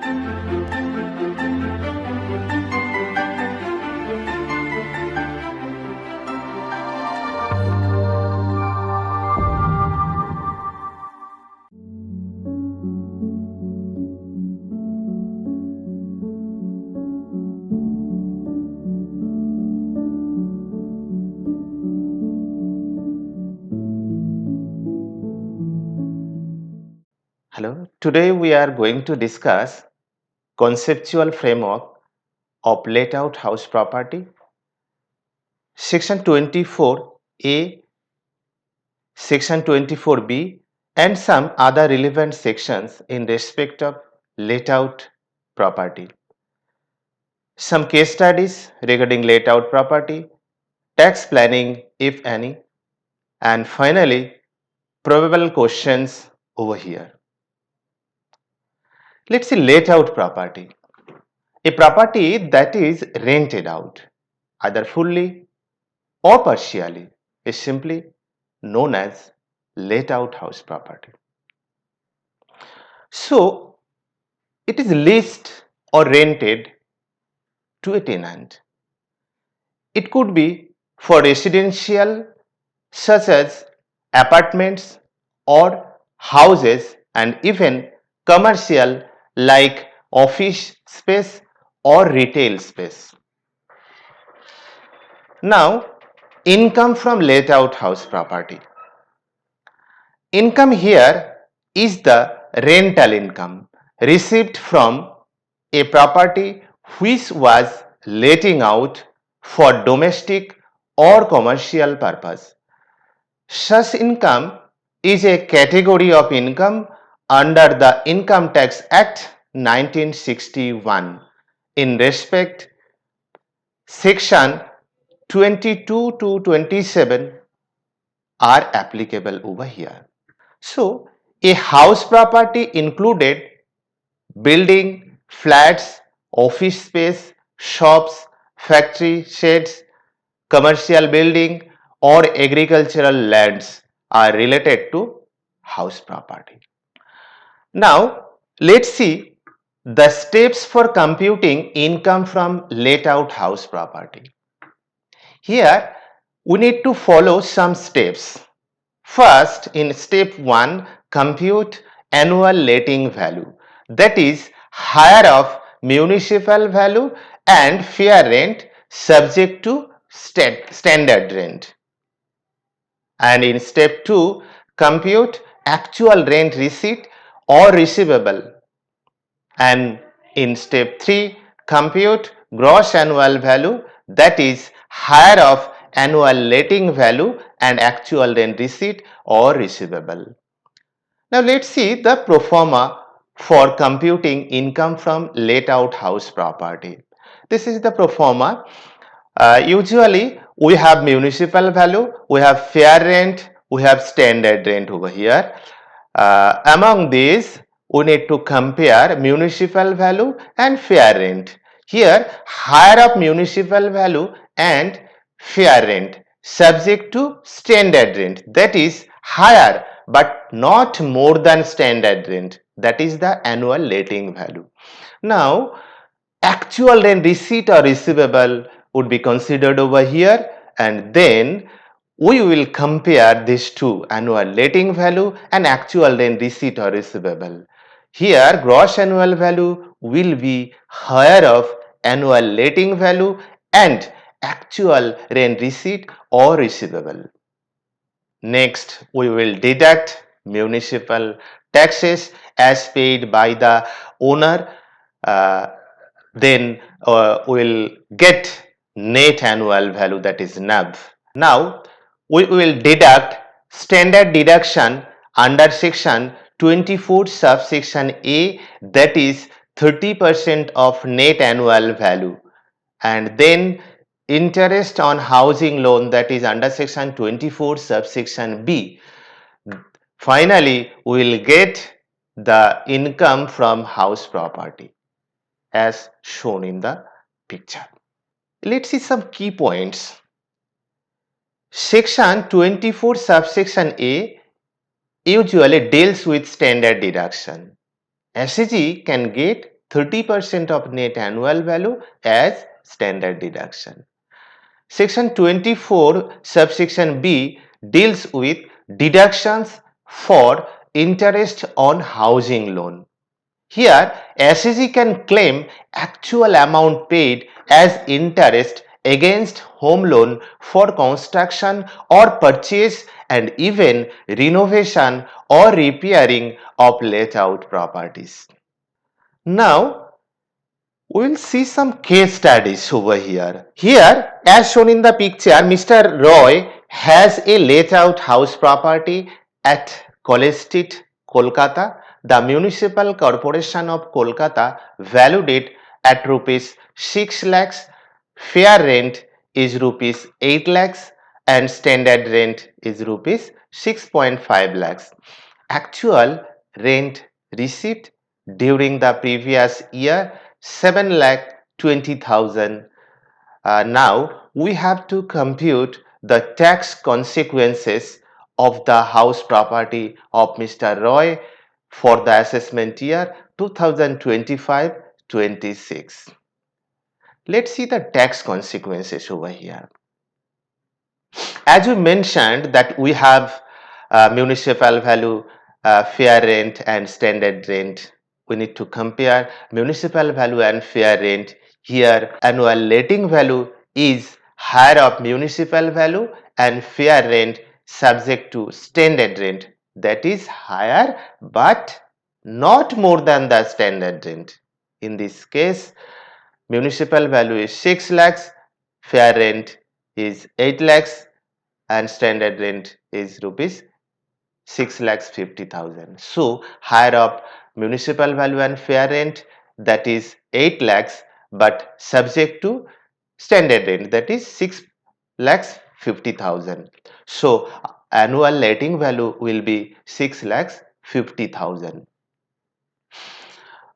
Hello, today we are going to discuss conceptual framework of let out house property, section 24A, section 24B and some other relevant sections in respect of let out property. Some case studies regarding let out property, tax planning if any, and finally probable questions over here. Let's see let out property. A property that is rented out either fully or partially is simply known as let out house property. So, it is leased or rented to a tenant. It could be for residential such as apartments or houses and even commercial like office space or retail space. Now, income from let out house property. Income here is the rental income received from a property which was letting out for domestic or commercial purpose. Such income is a category of income under the Income Tax Act 1961 in respect section 22 to 27 are applicable over here. So, a house property included building, flats, office space, shops, factory sheds, commercial building or agricultural lands are related to house property. Now, let's see the steps for computing income from let out house property. Here, we need to follow some steps. First, in step 1, compute annual letting value, that is hire of municipal value and fair rent subject to standard rent. And in step 2, compute actual rent receipt or receivable. And in step 3, compute gross annual value, that is hire of annual letting value and actual rent receipt or receivable. Now let's see the pro forma for computing income from let out house property. This is the pro forma. Usually we have municipal value, we have fair rent, we have standard rent over here. Among these, we need to compare municipal value and fair rent. Here, hire of municipal value and fair rent subject to standard rent, that is higher but not more than standard rent, that is the annual letting value. Now, actual rent receipt or receivable would be considered over here, and then we will compare these two, annual letting value and actual rent receipt or receivable. Here gross annual value will be higher of annual letting value and actual rent receipt or receivable. Next, we will deduct municipal taxes as paid by the owner. Then we will get net annual value, that is NAV. Now, we will deduct standard deduction under section 24 subsection A, that is 30% of net annual value, and then interest on housing loan, that is under section 24 subsection B. Finally, we will get the income from house property as shown in the picture. Let's see some key points. Section 24 subsection A usually deals with standard deduction. SEG can get 30% of net annual value as standard deduction. Section 24 subsection B deals with deductions for interest on housing loan. Here, SEZ can claim actual amount paid as interest against home loan for construction or purchase and even renovation or repairing of let out properties. Now, we will see some case studies over here. Here, as shown in the picture, Mr. Roy has a let out house property at College Street, Kolkata. The Municipal Corporation of Kolkata valued it at rupees 6 lakhs. Fair rent is rupees 8 lakhs and standard rent is rupees 6.5 lakhs. Actual rent received during the previous year 7,20,000. Now we have to compute the tax consequences of the house property of Mr. Roy for the assessment year 2025-26. Let's see the tax consequences over here. As we mentioned that we have municipal value, fair rent and standard rent. We need to compare municipal value and fair rent. Here annual letting value is higher of municipal value and fair rent subject to standard rent, that is higher but not more than the standard rent. In this case, municipal value is 6 lakhs, fair rent is 8 lakhs and standard rent is rupees 6,50,000. So higher up municipal value and fair rent, that is 8 lakhs, but subject to standard rent, that is 6,50,000. So annual letting value will be 6,50,000.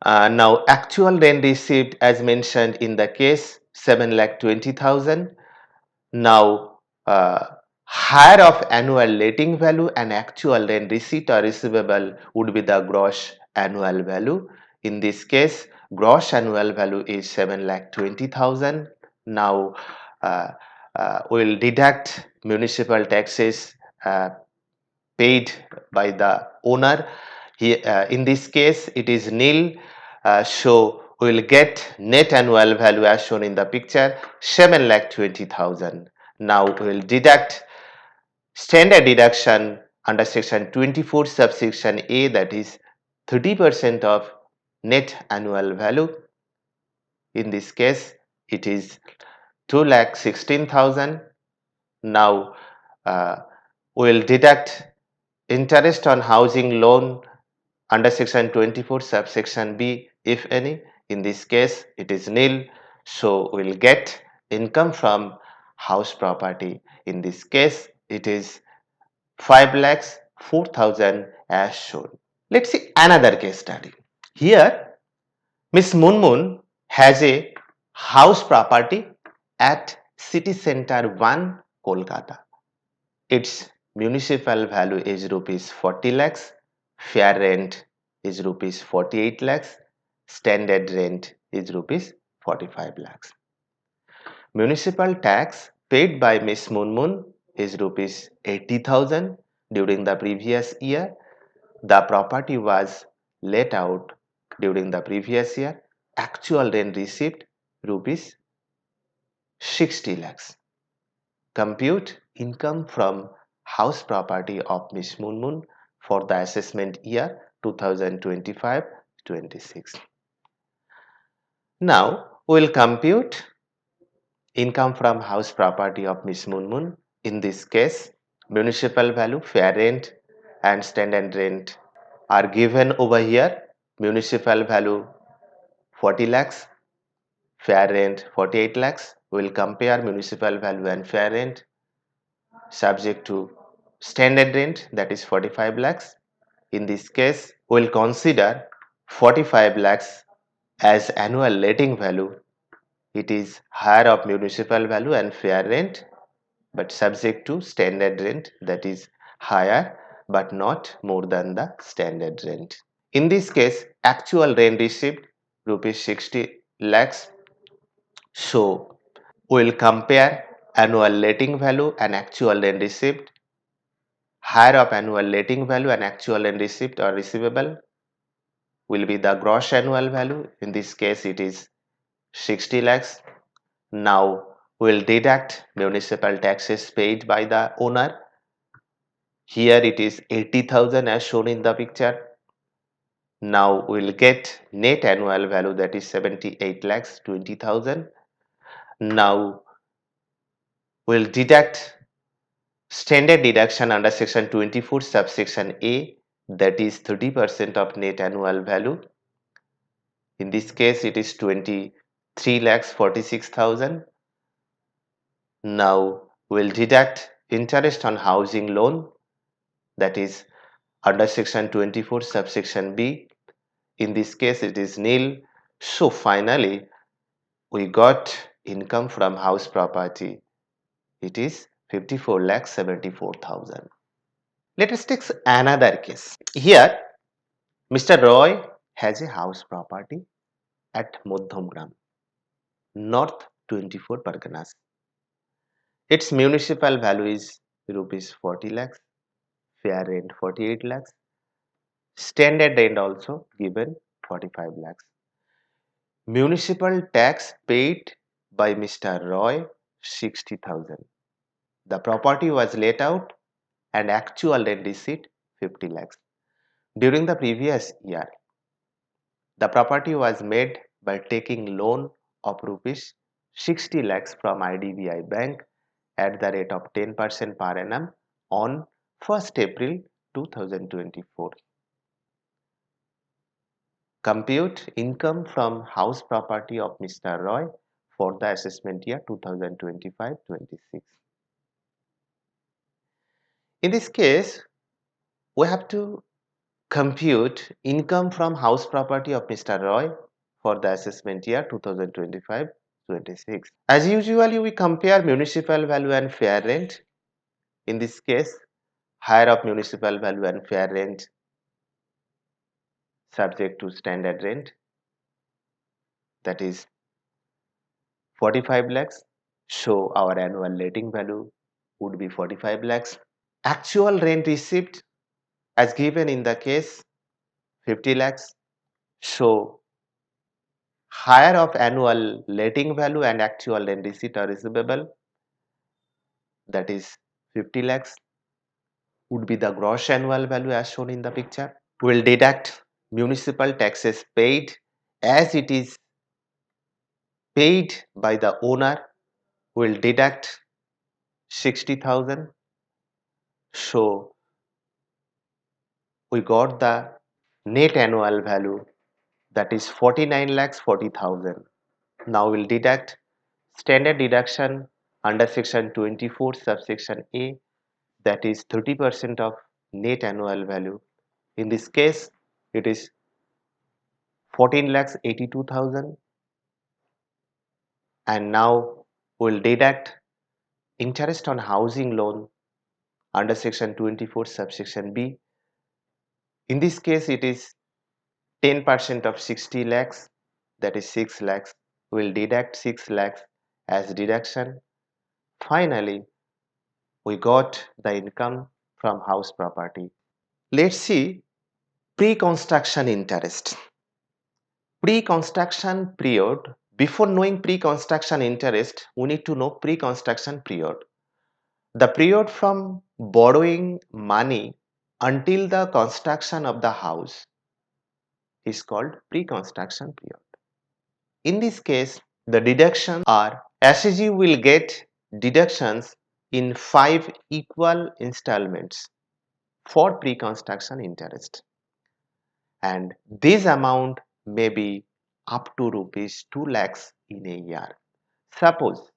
Now actual rent received as mentioned in the case 7,20,000. Now higher of annual letting value and actual rent receipt or receivable would be the gross annual value. In this case, gross annual value is 7,20,000. Now we will deduct municipal taxes paid by the owner. In this case, it is nil. So we will get net annual value as shown in the picture 7,20,000. Now we will deduct standard deduction under section 24 subsection A, that is 30% of net annual value. In this case, it is 2,16,000. Now we will deduct interest on housing loan under section 24 subsection B if any. In this case, it is nil. So we will get income from house property. In this case, it is 5,04,000 as shown. Let's see another case study. Here, Miss Munmun has a house property at City Center 1, Kolkata. Its municipal value is rupees 40 lakhs, fair rent is rupees 48 lakhs, standard rent is rupees 45 lakhs. Municipal tax paid by Miss Munmun is rupees 80,000 during the previous year. The property was let out during the previous year. Actual rent received rupees 60 lakhs. Compute income from house property of Miss Munmun for the assessment year 2025-26. Now we will compute income from house property of Miss Munmun. In this case, municipal value, fair rent and standard rent are given over here. Municipal value 40 lakhs, fair rent 48 lakhs. We will compare municipal value and fair rent subject to standard rent, that is 45 lakhs. In this case, we will consider 45 lakhs as annual letting value. It is higher of municipal value and fair rent, but subject to standard rent, that is higher but not more than the standard rent. In this case, actual rent received rupees 60 lakhs. So we'll compare annual letting value and actual rent received. Higher of annual letting value and actual rent received or receivable will be the gross annual value. In this case, it is 60 lakhs. Now we'll deduct municipal taxes paid by the owner. Here it is 80,000 as shown in the picture. Now we'll get net annual value, that is 78 lakhs 20,000. Now we'll deduct standard deduction under section 24 subsection A, that is 30% of net annual value. In this case it is 23 lakhs 46,000. Now we'll deduct interest on housing loan, that is under section 24 subsection B. In this case it is nil. So finally we got income from house property. It is 54 lakhs 74,000. Let us take another case. Here Mr. Roy has a house property at Modhamgram, North 24 Parganas. Its municipal value is rupees 40 lakhs, fair rent 48 lakhs, standard rent also given 45 lakhs. Municipal tax paid by Mr. Roy 60,000. The property was let out and actual rent receipt 50 lakhs. During the previous year, the property was made by taking loan of rupees 60 lakhs from IDBI Bank at the rate of 10% per annum on 1st April 2024. Compute income from house property of Mr. Roy for the assessment year 2025-26. In this case, we have to compute income from house property of Mr. Roy for the assessment year 2025-26. As usually, we compare municipal value and fair rent. In this case, higher of municipal value and fair rent subject to standard rent, that is 45 lakhs. So our annual letting value would be 45 lakhs. Actual rent received as given in the case 50 lakhs. So higher of annual letting value and actual rent receipt are receivable, that is 50 lakhs, would be the gross annual value as shown in the picture. We will deduct municipal taxes paid as it is paid by the owner. We will deduct 60,000. So we got the net annual value, that is 49 lakhs 40,000. Now we will deduct standard deduction under section 24 subsection A, that is 30% of net annual value. In this case it is 14 lakhs 82,000. And now we will deduct interest on housing loan under section 24 subsection B. In this case it is 10% of 60 lakhs, that is 6 lakhs. We will deduct 6 lakhs as deduction. Finally, we got the income from house property. Let's see pre-construction interest. Pre-construction period. Before knowing pre-construction interest, we need to know pre-construction period. The period from borrowing money until the construction of the house is called pre-construction period. In this case, the deductions are SAG will get deductions in 5 equal installments for pre-construction interest, and this amount may be up to rupees 2 lakhs in a year. Suppose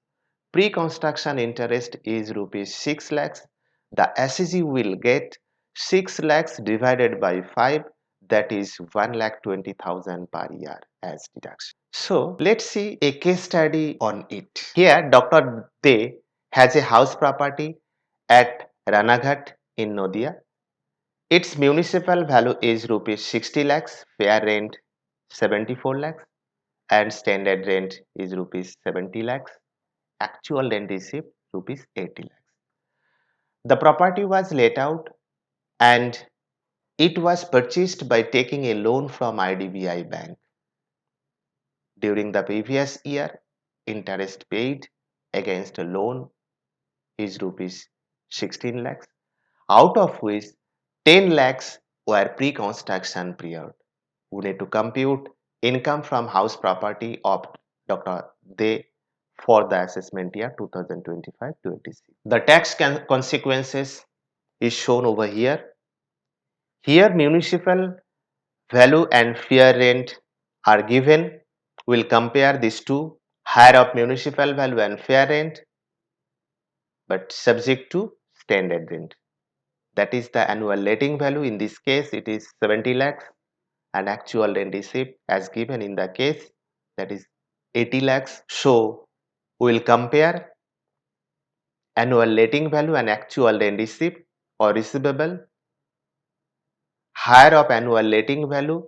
pre-construction interest is rupees 6 lakhs, the SAG will get 6 lakhs divided by 5, that is 1,20,000 per year as deduction. So let's see a case study on it. Here Dr. De has a house property at Ranaghat in Nodia. Its municipal value is rupees 60 lakhs, fair rent 74 lakhs. and standard rent is rupees 70 lakhs. Actual rent received rupees 80 lakhs. The property was let out and it was purchased by taking a loan from IDBI bank. During the previous year, interest paid against a loan is rupees 16 lakhs, out of which 10 lakhs were pre-construction period. We need to compute income from house property of Dr. De for the assessment year 2025-26. The tax consequences is shown over here. Here municipal value and fair rent are given. We'll compare these two, higher of municipal value and fair rent, but subject to standard rent. That is the annual letting value. In this case, it is 70 lakhs and actual rent received as given in the case, that is 80 lakhs. So, we will compare annual letting value and actual rent received or receivable. Higher of annual letting value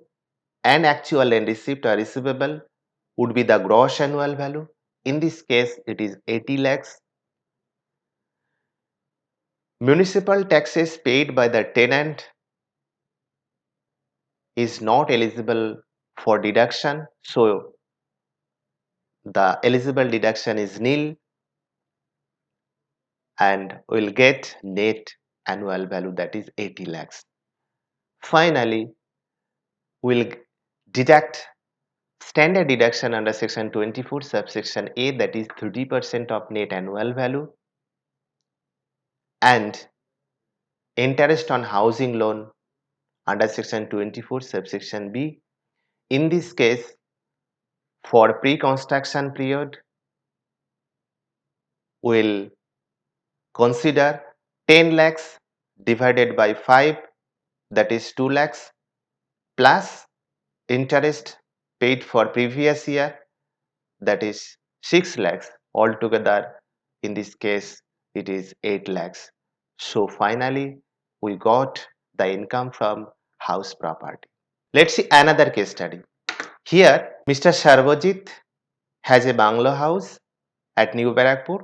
and actual rent received or receivable would be the gross annual value. In this case, it is 80 lakhs. Municipal taxes paid by the tenant is not eligible for deduction. So, the eligible deduction is nil and we will get net annual value, that is 80 lakhs. Finally, we will deduct standard deduction under section 24 subsection A, that is 30% of net annual value, and interest on housing loan under section 24 subsection B. In this case, for pre-construction period, we will consider 10 lakhs divided by 5, that is 2 lakhs, plus interest paid for previous year, that is 6 lakhs. Altogether, in this case, it is 8 lakhs. So finally, we got the income from house property. Let's see another case study. Here, Mr. Sarvajit has a bungalow house at New Barakpur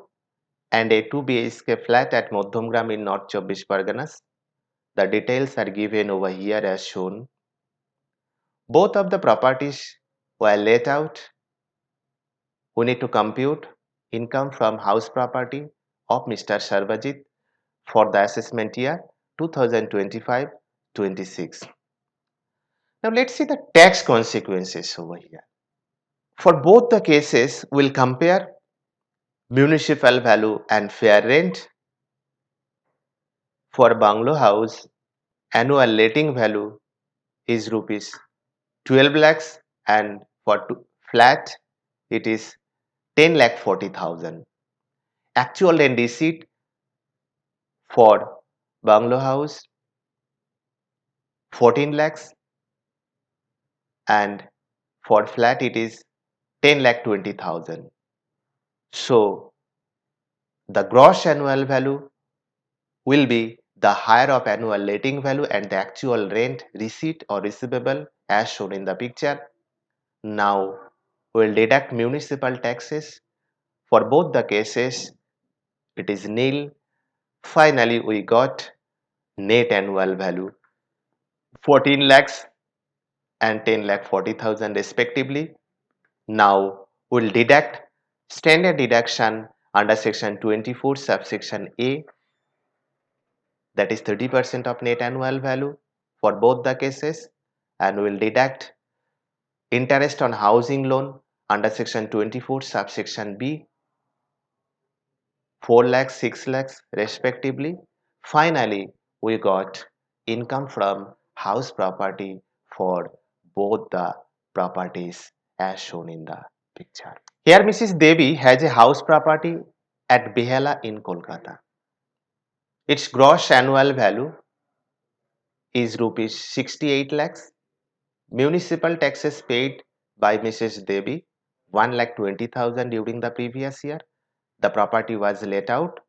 and a 2 BHK flat at Modhumgram in North Chobbish Parganas. The details are given over here as shown. Both of the properties were let out. We need to compute income from house property of Mr. Sarvajit for the assessment year 2025-26. Now let's see the tax consequences over here. For both the cases, we'll compare municipal value and fair rent. For bungalow house, annual letting value is rupees 12 lakhs and for flat it is 10 lakh 40,000. Actual rent receipt for bungalow house 14 lakhs and for flat it is 10 lakh 20,000. So the gross annual value will be the higher of annual letting value and the actual rent receipt or receivable as shown in the picture. Now we will deduct municipal taxes. For both the cases, it is nil. Finally, we got net annual value 14 lakhs and 10 lakh 40,000 respectively. Now we will deduct standard deduction under section 24 subsection A, that is 30% of net annual value for both the cases, and we will deduct interest on housing loan under section 24 subsection B, 4 lakhs, 6 lakhs respectively. Finally, we got income from house property for both the properties as shown in the picture. Here Mrs. Devi has a house property at Behela in Kolkata. Its gross annual value is rupees 68 lakhs. Municipal taxes paid by Mrs. Devi 1,20,000 during the previous year. The property was let out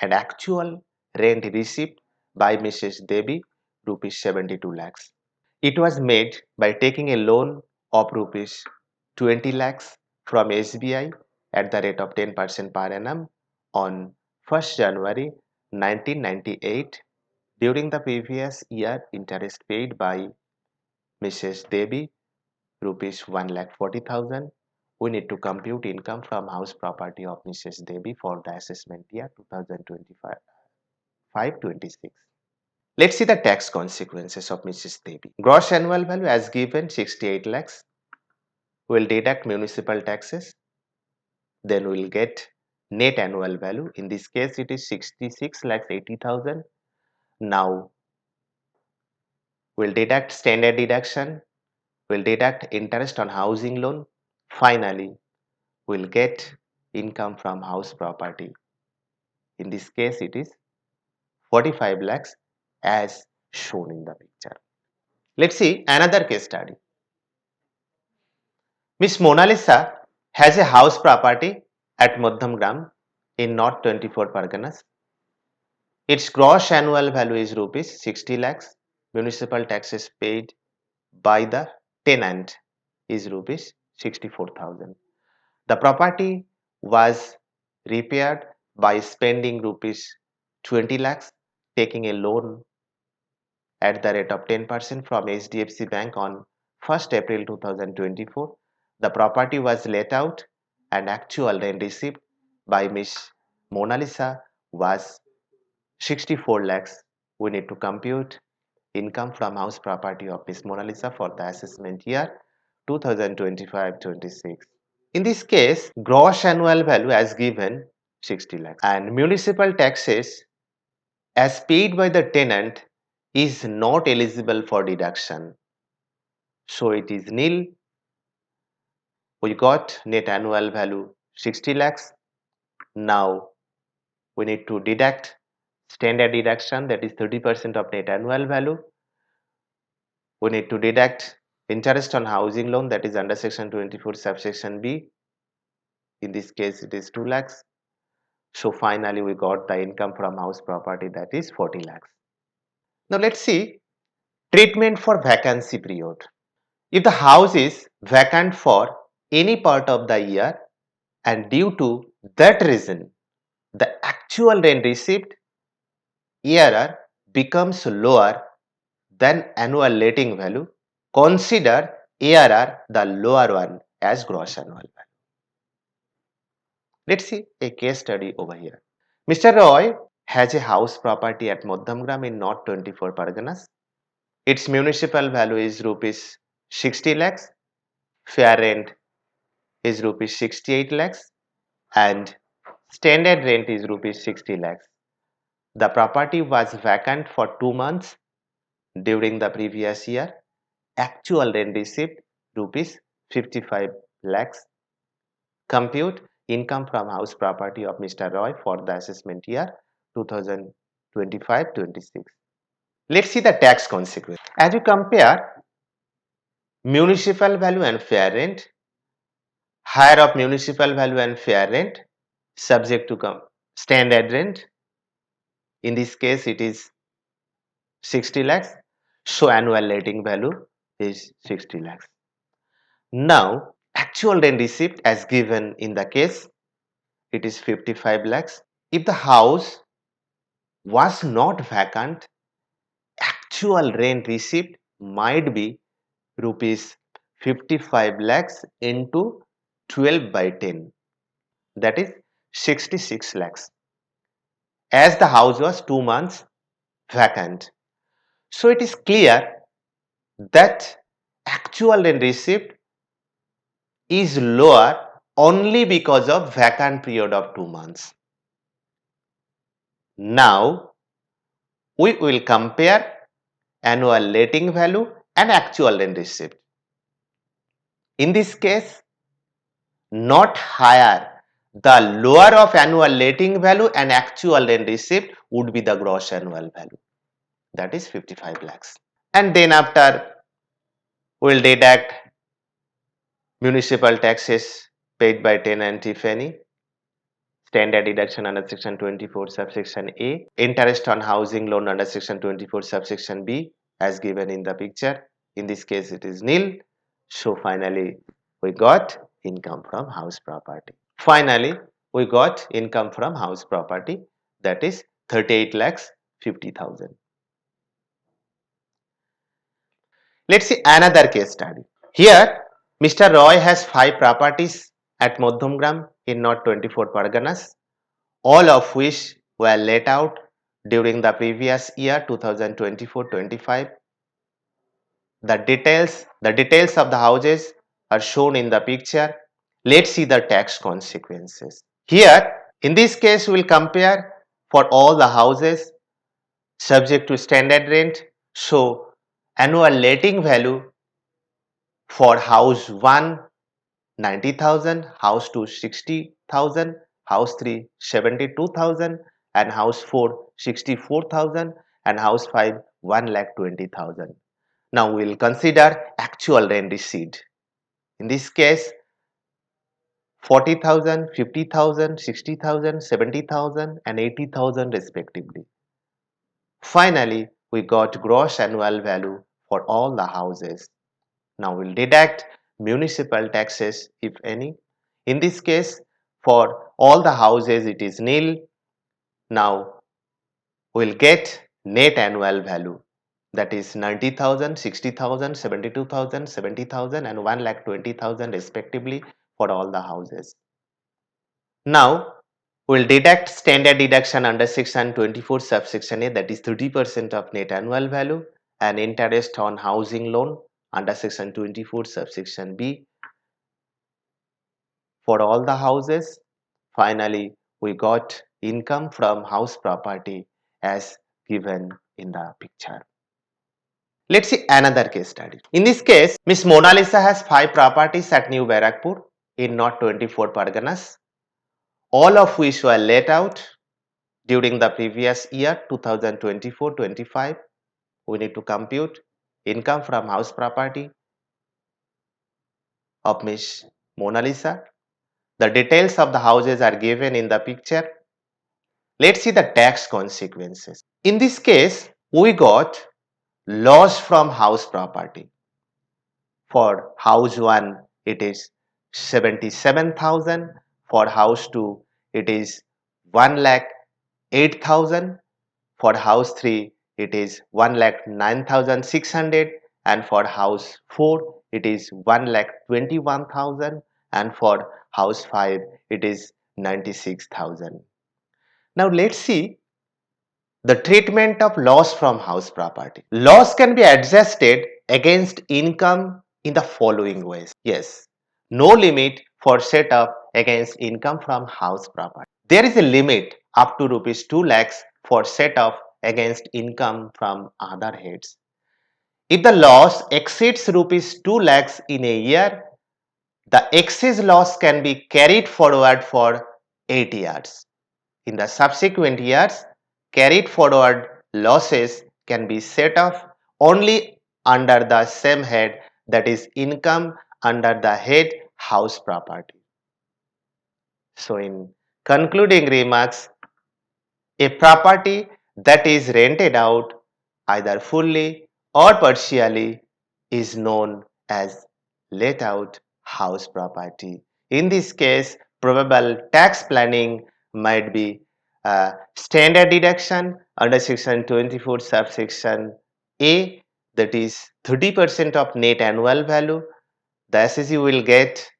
and actual rent received by Mrs. Devi rupees 72 lakhs. It was made by taking a loan of rupees 20 lakhs from SBI at the rate of 10% per annum on 1st January 1998. During the previous year, interest paid by Mrs. Devi rupees 1,40,000. We need to compute income from house property of Mrs. Devi for the assessment year 2025-26. Let's see the tax consequences of Mrs. Devi. Gross annual value as given 68 lakhs. We'll deduct municipal taxes. Then we'll get net annual value. In this case, it is 66 lakhs 80,000. Now we'll deduct standard deduction. We'll deduct interest on housing loan. Finally, we'll get income from house property. In this case, it is 45 lakhs as shown in the picture. Let's see another case study. Miss Mona Lisa has a house property at Madhamgram in North 24 Parganas. Its gross annual value is rupees 60 lakhs. Municipal taxes paid by the tenant is rupees 64,000. The property was repaired by spending rupees 20 lakhs, taking a loan at the rate of 10% from HDFC Bank on 1st April 2024. The property was let out and actual rent received by Miss Mona Lisa was 64 lakhs. We need to compute income from house property of Miss Mona Lisa for the assessment year 2025-26. In this case, gross annual value as given 60 lakhs and municipal taxes as paid by the tenant is not eligible for deduction. So it is nil. We got net annual value 60 lakhs. Now we need to deduct standard deduction, that is 30% of net annual value. We need to deduct interest on housing loan, that is under section 24 subsection B. In this case it is 2 lakhs. So finally we got the income from house property, that is 40 lakhs. Now let's see treatment for vacancy period. If the house is vacant for any part of the year and due to that reason the actual rent received ARR becomes lower than annual letting value, consider ARR the lower one as gross annual value. Let's see a case study over here. Mr. Roy has a house property at Madhamgram in North 24 Parganas. Its municipal value is rupees 60 lakhs, fair rent is rupees 68 lakhs and standard rent is rupees 60 lakhs. The property was vacant for 2 months during the previous year. Actual rent received rupees 55 lakhs. Compute income from house property of Mr. Roy for the assessment year 2025-26. Let's see the tax consequence. As you compare municipal value and fair rent, higher of municipal value and fair rent subject to standard rent. In this case it is 60 lakhs. So annual letting value is 60 lakhs. Now actual rent received as given in the case, it is 55 lakhs. If the house was not vacant, actual rent received might be rupees 55 lakhs into 12 by 10, that is 66 lakhs, as the house was 2 months vacant. So it is clear that actual rent received is lower only because of vacant period of 2 months. Now we will compare annual letting value and actual rent received. In this case, not higher, the lower of annual letting value and actual rent received would be the gross annual value, that is 55 lakhs. And then after we will deduct municipal taxes paid by tenant if any, standard deduction under section 24 subsection A, interest on housing loan under section 24 subsection B as given in the picture. In this case it is nil. So finally we got income from house property. Finally, we got income from house property, that is 38 lakhs 50,000. Let's see another case study. Here, Mr. Roy has 5 properties at Modhumgram in North 24 Parganas, all of which were let out during the previous year 2024-25. The details of the houses are shown in the picture. Let's see the tax consequences. Here, in this case, we will compare for all the houses subject to standard rent. So, annual letting value for house 1 90,000, house 2 60,000, house 3 72,000, and house 4 64,000, and house 5 1,20,000. Now we will consider actual rent received. In this case, 40,000, 50,000, 60,000, 70,000, and 80,000 respectively. Finally, we got gross annual value for all the houses. Now we'll deduct municipal taxes if any. In this case, for all the houses it is nil. Now we'll get net annual value, that is 90,000, 60,000, 72,000, 70,000, and 1,20,000 respectively for all the houses. Now we'll deduct standard deduction under section 24 subsection A, that is 30% of net annual value, and interest on housing loan under section 24 subsection B for all the houses. Finally, we got income from house property as given in the picture. Let's see another case study. In this case, Miss Mona Lisa has 5 properties at New Barakpur in North 24 Parganas, all of which were let out during the previous year 2024-25. We need to compute income from house property of Miss Mona Lisa. The details of the houses are given in the picture. Let's see the tax consequences. In this case, we got loss from house property. For house 1, it is 77,000. For house 2, it is 1,08,000. For house 3, it is 1,09,600. And for house 4, it is 1,21,000. And for house 5, it is 96,000. Now let's see the treatment of loss from house property. Loss can be adjusted against income in the following ways. Yes, no limit for set up against income from house property. There is a limit up to rupees 2 lakhs for set off against income from other heads. If the loss exceeds rupees 2 lakhs in a year, the excess loss can be carried forward for 8 years. In the subsequent years, carried forward losses can be set off only under the same head, that is income under the head house property. So in concluding remarks, a property that is rented out either fully or partially is known as let out house property. In this case, probable tax planning might be standard deduction under section 24 subsection A, that is 30% of net annual value. The assessee will get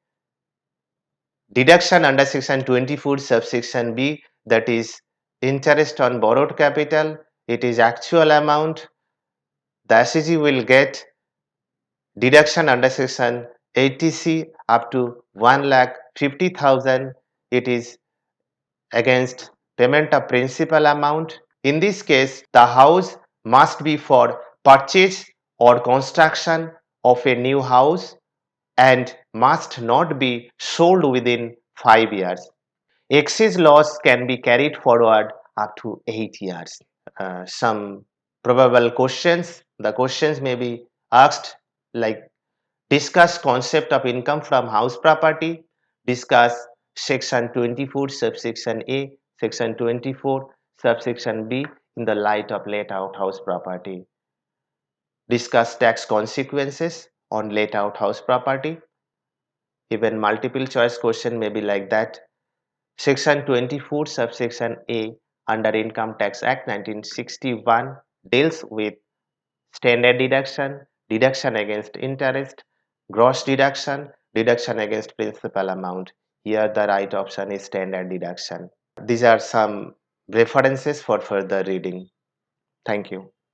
deduction under section 24 subsection B, that is interest on borrowed capital. It is actual amount. The assessee will get deduction under section 80C up to 1,50,000. It is against payment of principal amount. In this case, the house must be for purchase or construction of a new house and must not be sold within 5 years. Excess loss can be carried forward up to 8 years. Some probable questions. The questions may be asked like, discuss concept of income from house property, discuss section 24 subsection A, section 24 subsection B in the light of let out house property, discuss tax consequences on let out house property, Even multiple choice question may be like that. Section 24 subsection A under Income Tax Act 1961 deals with standard deduction, deduction against interest, gross deduction, deduction against principal amount. Here the right option is standard deduction. These are some references for further reading. Thank you.